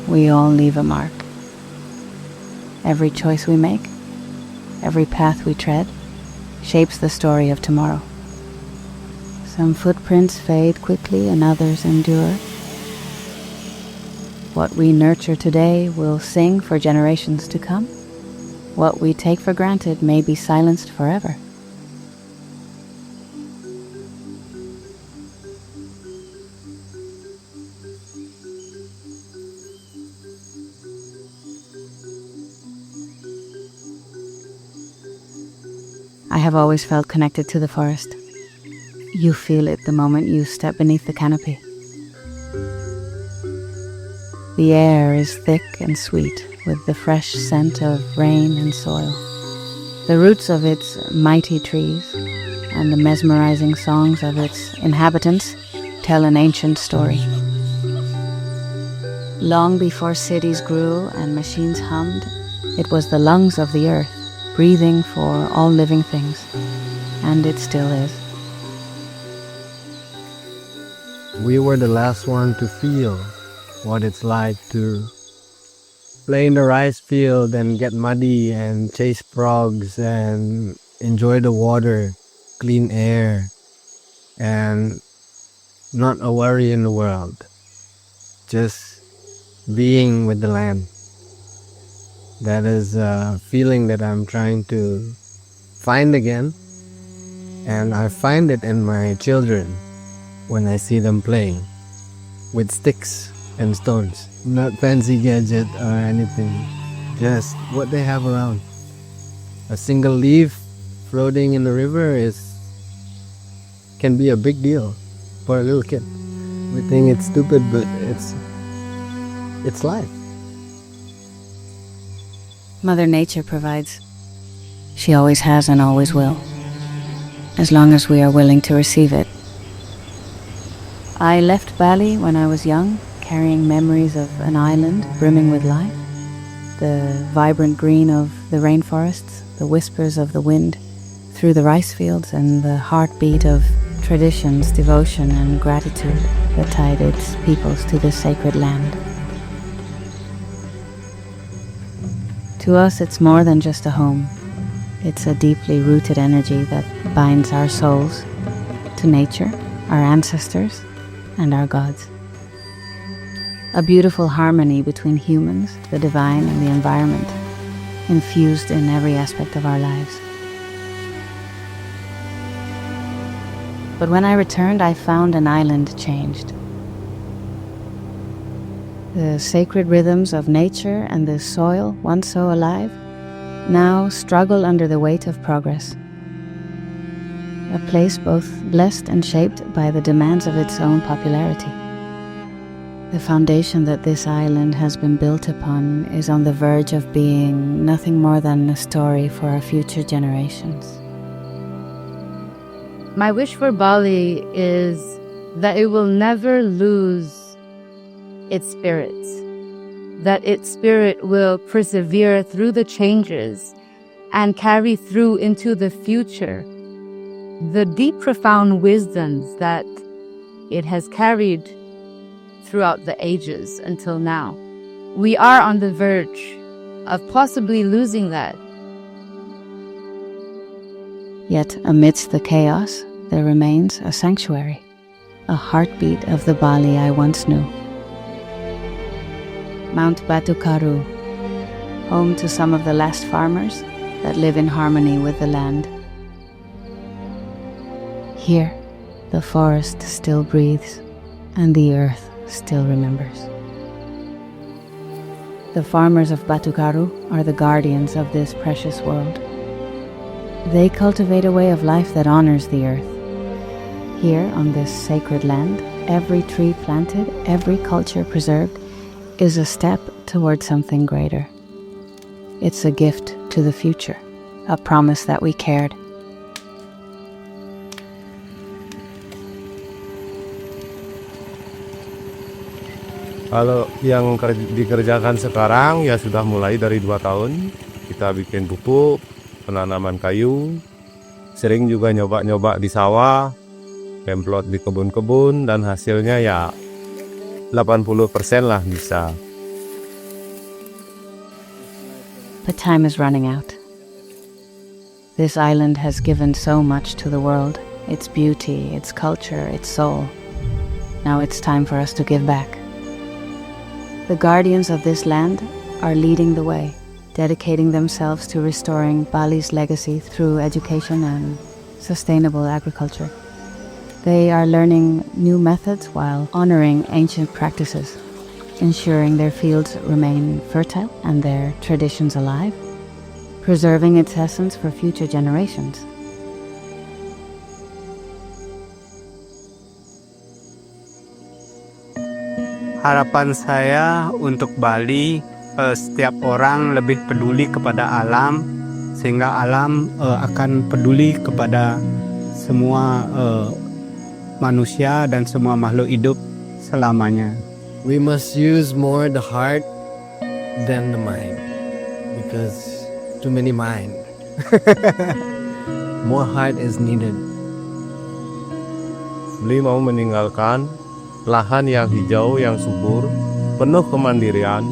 we all leave a mark. Every choice we make, every path we tread, shapes the story of tomorrow. Some footprints fade quickly and others endure. What we nurture today will sing for generations to come. What we take for granted may be silenced forever. I have always felt connected to the forest. You feel it the moment you step beneath the canopy. The air is thick and sweet, with the fresh scent of rain and soil. The roots of its mighty trees and the mesmerizing songs of its inhabitants tell an ancient story. Long before cities grew and machines hummed, it was the lungs of the earth, breathing for all living things, and it still is. We were the last one to feel what it's like to play in the rice field and get muddy and chase frogs and enjoy the water, clean air, and not a worry in the world. Just being with the land. That is a feeling that I'm trying to find again. And I find it in my children when I see them playing with sticks and stones. Not fancy gadget or anything, just what they have around. A single leaf floating in the river can be a big deal for a little kid. We think it's stupid, but it's life. Mother Nature provides. She always has and always will, as long as we are willing to receive it. I left Bali when I was young, carrying memories of an island brimming with life, the vibrant green of the rainforests, the whispers of the wind through the rice fields, and the heartbeat of traditions, devotion, and gratitude that tied its peoples to this sacred land. To us, it's more than just a home. It's a deeply rooted energy that binds our souls to nature, our ancestors, and our gods. A beautiful harmony between humans, the divine, and the environment, infused in every aspect of our lives. But when I returned, I found an island changed. The sacred rhythms of nature and the soil, once so alive, now struggle under the weight of progress. A place both blessed and shaped by the demands of its own popularity. The foundation that this island has been built upon is on the verge of being nothing more than a story for our future generations. My wish for Bali is that it will never lose its spirit, that its spirit will persevere through the changes and carry through into the future the deep, profound wisdoms that it has carried throughout the ages until now. We are on the verge of possibly losing that. Yet amidst the chaos, there remains a sanctuary, a heartbeat of the Bali I once knew. Mount Batukaru, home to some of the last farmers that live in harmony with the land. Here, the forest still breathes, and the earth still remembers. The farmers of Batukaru are the guardians of this precious world. They cultivate a way of life that honors the earth. Here, on this sacred land, every tree planted, every culture preserved, is a step toward something greater. It's a gift to the future, a promise that we cared. Kalau yang dikerjakan sekarang ya sudah mulai dari 2 tahun. Kita bikin pupuk, penanaman kayu, sering juga nyoba-nyoba di sawah, kemplot di kebun-kebun, dan hasilnya ya 80% lah bisa. But time is running out. This island has given so much to the world, its beauty, its culture, its soul. Now it's time for us to give back. The guardians of this land are leading the way, dedicating themselves to restoring Bali's legacy through education and sustainable agriculture. They are learning new methods while honoring ancient practices, ensuring their fields remain fertile and their traditions alive, preserving its essence for future generations. Harapan saya untuk Bali, setiap orang lebih peduli kepada alam, sehingga alam akan peduli kepada semua manusia dan semua makhluk hidup selamanya. We must use more the heart than the mind, because too many mind. More heart is needed. Beli mau meninggalkan lahan yang hijau, yang subur, penuh kemandirian,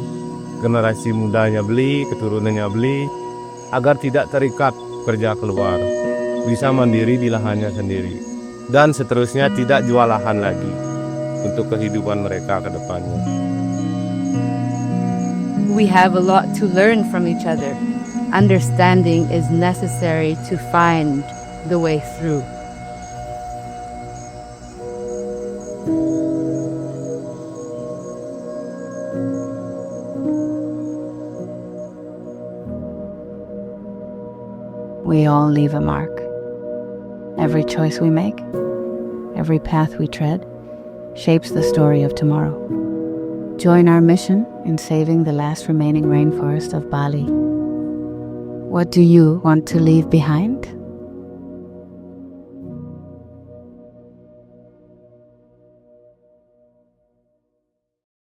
generasi mudanya Beli, keturunannya Beli, agar tidak terikat kerja keluar, bisa mandiri di lahannya sendiri, dan seterusnya tidak jual lahan lagi untuk kehidupan mereka ke depannya. We have a lot to learn from each other. Understanding is necessary to find the way through. We all leave a mark. Every choice we make, every path we tread, shapes the story of tomorrow. Join our mission in saving the last remaining rainforest of Bali. What do you want to leave behind?